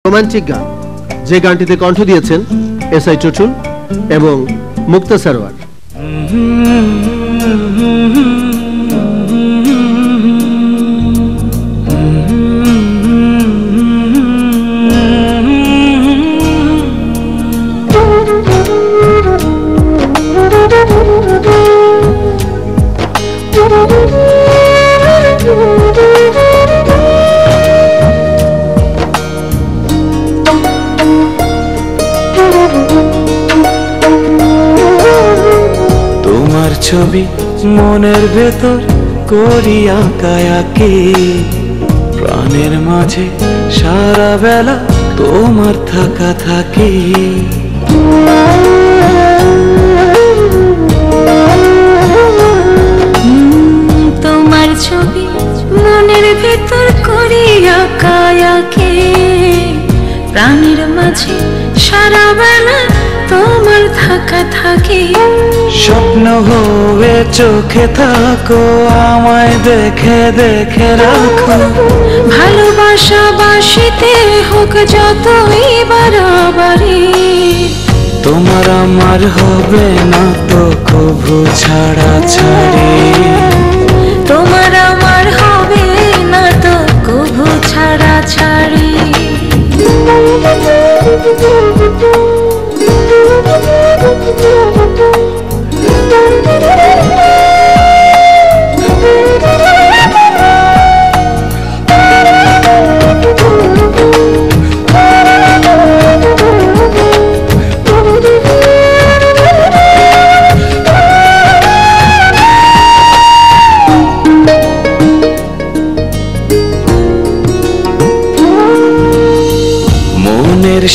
Romantic গান যে গানটিতে কণ্ঠ দিয়েছেন এসআই টুটুল এবং মুক্তা সরোয়ার। ছবি মনের ভেতর করি আঁকায়াকি, প্রাণের মাঝে সারা বেলা তোমার থাকা থাকি। তোমার ছবি মনের ভেতর করি আঁকায়াকি, প্রাণের মাঝে সারা বেলা তোমার থাকা থাকি। স্বপ্ন হয়ে চোখে থাকো, আমায় দেখে দেখে রাখো। ভালোবাসা বাসিতে হোক যতই বাড়াবাড়ি, তোমার আমার হবে না তো কভু ছাড়া ছাড়ি। তোমার আমার হবে না তো কভু ছাড়া ছাড়ি।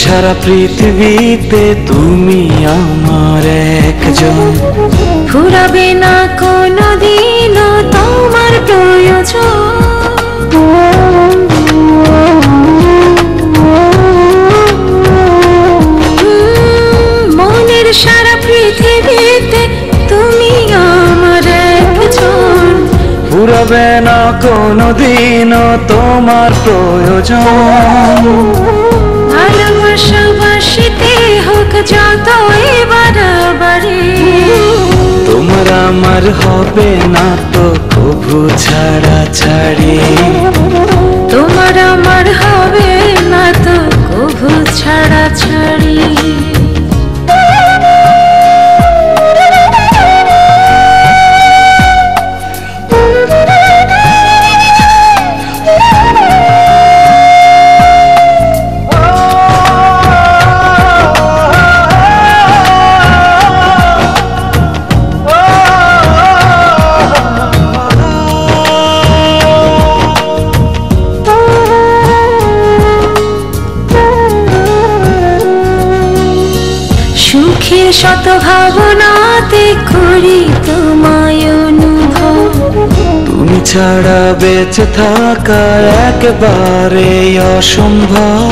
সারা পৃথিবীতে তুমি আমার একজন, ফুরাবে না কোনদিন তোমার প্রয়োজন। মনের সারা পৃথিবীতে তুমি আমার একজন, ফুরাবে না কোনদিন তোমার প্রয়োজন। ভালোবাসা বাসিতে হোক যতই বাড়াবাড়ি, তোমার আমার হবে না তো কভু ছাড়া ছাড়ি। তোমার আমার হবে না তো কভু ছাড়া ছাড়ি। সুখের শত ভাবনাতে করি তোমায় অনুভব, তুমি ছাড়া বেঁচে থাকা একেবারে অসম্ভব।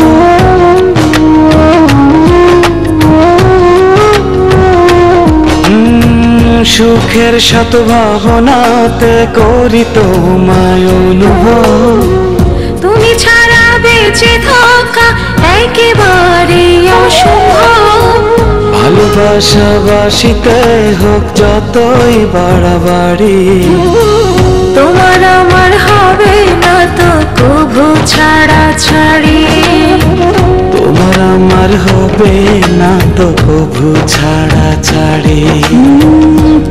সুখের শত ভাবনাতে করি তোমায় অনুভব, তুমি ছাড়া বেঁচে থাকা একেবারে অসম্ভব। ভালোবাসা বাসিতে হোক যতই বাড়াবাড়ি, তোমার আমার হবে না তো কভু ছাড়া ছাড়ি। তোমার আমার হবে না তো কভু ছাড়া ছাড়ি।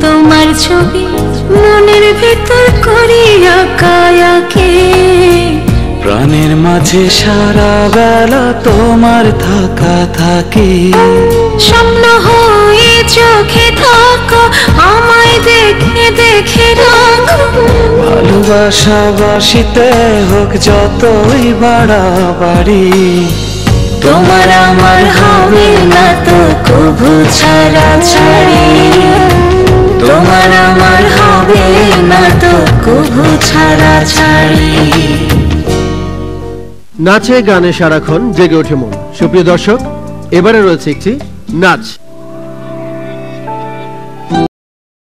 তোমার ছবি মনের ভেতর করি আঁকায়াকি, প্রাণের মাঝে সারা বেলা তোমার থাকা থাকি। স্বপ্ন হয়ে চোখে থাকো, আমায় দেখে দেখে রাখো। ভালোবাসা বাসিতে হোক যতই বাড়াবাড়ি, তোমার আমার হবে না তো কভু ছাড়া ছাড়ি। তোমার আমার হবে না তো কভু ছাড়া ছাড়ি। নাচে গানে সারাক্ষণ জেগে ওঠে মন। সুপ্রিয় দর্শক, এবারে রয়েছে একটি নাচ।